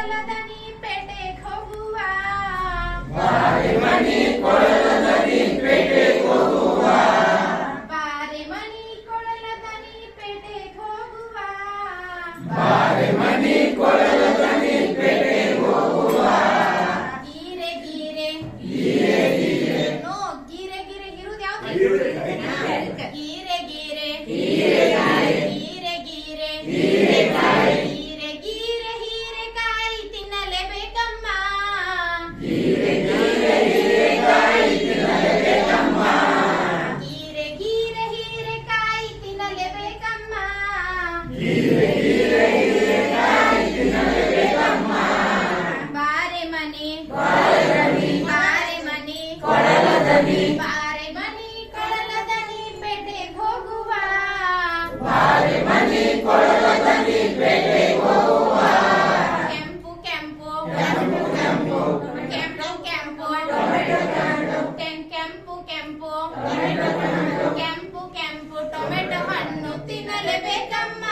ಕೊಳಲದನಿ ಪೇಟೆಗೆ ಹೋಗುವ ಬಾರೆ ಮನಿ ಕೊಳಲದನಿ ಪೇಟೆಗೆ ಹೋಗುವ ಬಾರೆ ಮನಿ ಕೊಳಲದನಿ ಪೇಟೆಗೆ ಹೋಗುವ ಬಾರೆ ಮನಿ ಕೊಳಲದನಿ ಪೇಟೆಗೆ ಹೋಗುವ ಗೀರೆ ಗೀರೆ ಗೀರೆ ಗೀರೆ ನೋ ಗೀರೆ ಗೀರೆ ಇರುವುದು ಯಾವ್ದು ಗೀರೆ ಗೀರೆ ಹೀರೆಕಾಯಿ ಗೀರೆ ಗೀರೆ ಹೀರೆಕಾಯಿ ಗೀರೆ ಗೀರೆ ಹೀರೆಕಾಯಿ ತಿನ್ನಲೇಬೇಕಮ್ಮ ಗೀರೆ ಗೀರೆ ಹೀರೆಕಾಯಿ ತಿನ್ನಲೇಬೇಕಮ್ಮ ಗೀರೆ ಗೀರೆ ಹೀರೆಕಾಯಿ ತಿನ್ನಲೇಬೇಕಮ್ಮ ಗೀರೆ ಗೀರೆ ಹೀರೆಕಾಯಿ ತಿನ್ನಲೇಬೇಕಮ್ಮ ಬಾರೆ ಮನೆ ಬಾರೆ ಮನಿ ಬಾರೆ ಮನೆ ಕೊಳಲದನಿ ಬಾರೆ ಮನಿ ಕೊಳಲದನಿ ಪೇಟೆಗೆ ಹೋಗುವ ಬಾರೆ ಮನಿ ಕೊಳಲದನಿ ಪೇಟೆಗೆ ಹೋಗುವ ಕೆಂಪು ಕೆಂಪು ಕೆಂಪು ಕೆಂಪು ಕೆಂಪು ಕೆಂಪು ಟೊಮೆಟೊ ಟೊಮೆಟೊ ಕೆಂಪು ಕೆಂಪು ಟೊಮೆಟೊ ಟೊಮೆಟೊ ಕೆಂಪು ಕೆಂಪು ಟೊಮೆಟೊ ಹಣ್ಣು ತಿನ್ನಲೇಬೇಕಮ್ಮ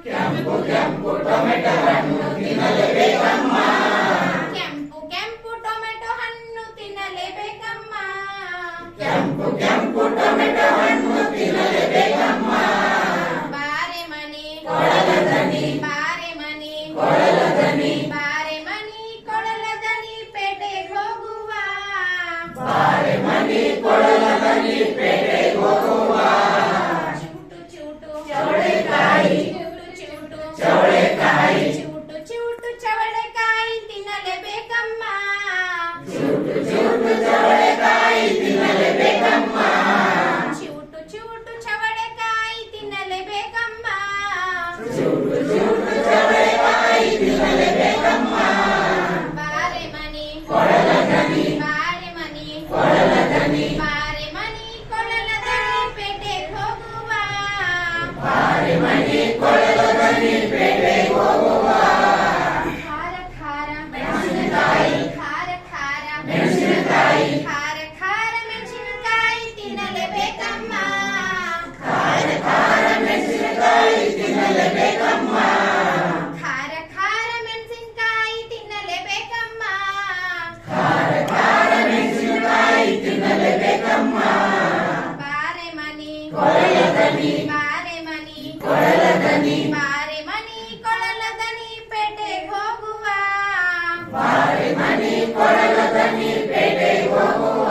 ಕೆಂಪು ಕೆಂಪು ಟೊಮೆಟೊ ಹಣ್ಣು ತಿನ್ನಲೇಬೇಕಮ್ಮ ಕೆಂಪು ಕೆಂಪು ಟೊಮೆಟೊ ಹಣ್ಣು ತಿನ್ನಲೇಬೇಕಮ್ಮ ಕೆಂಪು ಕೆಂಪು ಟೊಮೆಟೊ ಹಣ್ಣು ತಿನ್ನಲೇಬೇಕಮ್ಮ ಬಾರೆ ಮನೆ ಕೊಳಲದನಿ ಬಾರೆ ಮನೆ ಕೊಳಲದನಿ ಬಾರೆ ಮನಿ ಕೊಳಲದನಿ ಪೇಟೆಗೆ ಹೋಗುವ ಬಾರೆ ಮನಿ ಕೊಳಲದನಿ ಪೇಟೆಗೆ ಹೋಗುವ ಚೂಟು ಚೂಟು ಚವಳೆಕಾಯಿ ಚೂಟು ಚೂಟು ಚವಳೆಕಾಯಿ ಚೂಟು ಚೂಟು ಚವಳೆಕಾಯಿ ತಿನ್ನಲೇಬೇಕಮ್ಮ ಚೂಟು ಚೂಟು ಚವಳೆಕಾಯಿ ತಿನ್ನಲೇಬೇಕಮ್ಮ ಚೂಟು ಚೂಟು ಚವಳೆಕಾಯಿ ತಿನ್ನಲೇಬೇಕಮ್ಮ ಚೂಟು ಚೂಟು ಚವಳೆಕಾಯಿ ತಿನ್ನಲೇಬೇಕಮ್ಮ ಬಾರೆ ಮನಿ ಕೊಳಲದನಿ ಬಾರೆ ಮನಿ ಕೊಳಲದನಿ ಬಾರೆ ಮನಿ ಕೊಳಲದನಿ ಪೇಟೆಗೆ ಹೋಗುವ ಬಾರೆ ಮನಿ ಕೊಳಲದನಿ ಪೇಟೆಗೆ ಹೋಗುವ ಖಾರ ಖಾರ ಮೆಣಸಿನಕಾಯಿ ಖಾರ ಖಾರ ಮೆಣಸಿನಕಾಯಿ ಖಾರ ಖಾರ ಮೆಣಸಿನಕಾಯಿ ತಿನ್ನಲೇಬೇಕಮ್ಮ ಖಾರ ಖಾರ ಮೆಣಸಿನಕಾಯಿ ತಿನ್ನಲೇಬೇಕಮ್ಮ ಖಾರ ಖಾರ ಮೆಣಸಿನಕಾಯಿ ತಿನ್ನಲೇಬೇಕಮ್ಮ ಖಾರ ಖಾರ ಮೆಣಸಿನಕಾಯಿ ತಿನ್ನಲೇಬೇಕಮ್ಮ ಬಾರೆ ಮನಿ ಕೊಳಲದನಿ ಬಾರೆ ಮನಿ ಕೊಳಲದನಿ ಬಾರೆ ಮನಿ ಕೊಳಲದನಿ ಪೇಟೆಗೆ ಹೋಗುವ ಬಾರೆ ಮನಿ ಕೊಳಲದನಿ ಪೇಟೆಗೆ ಹೋಗುವ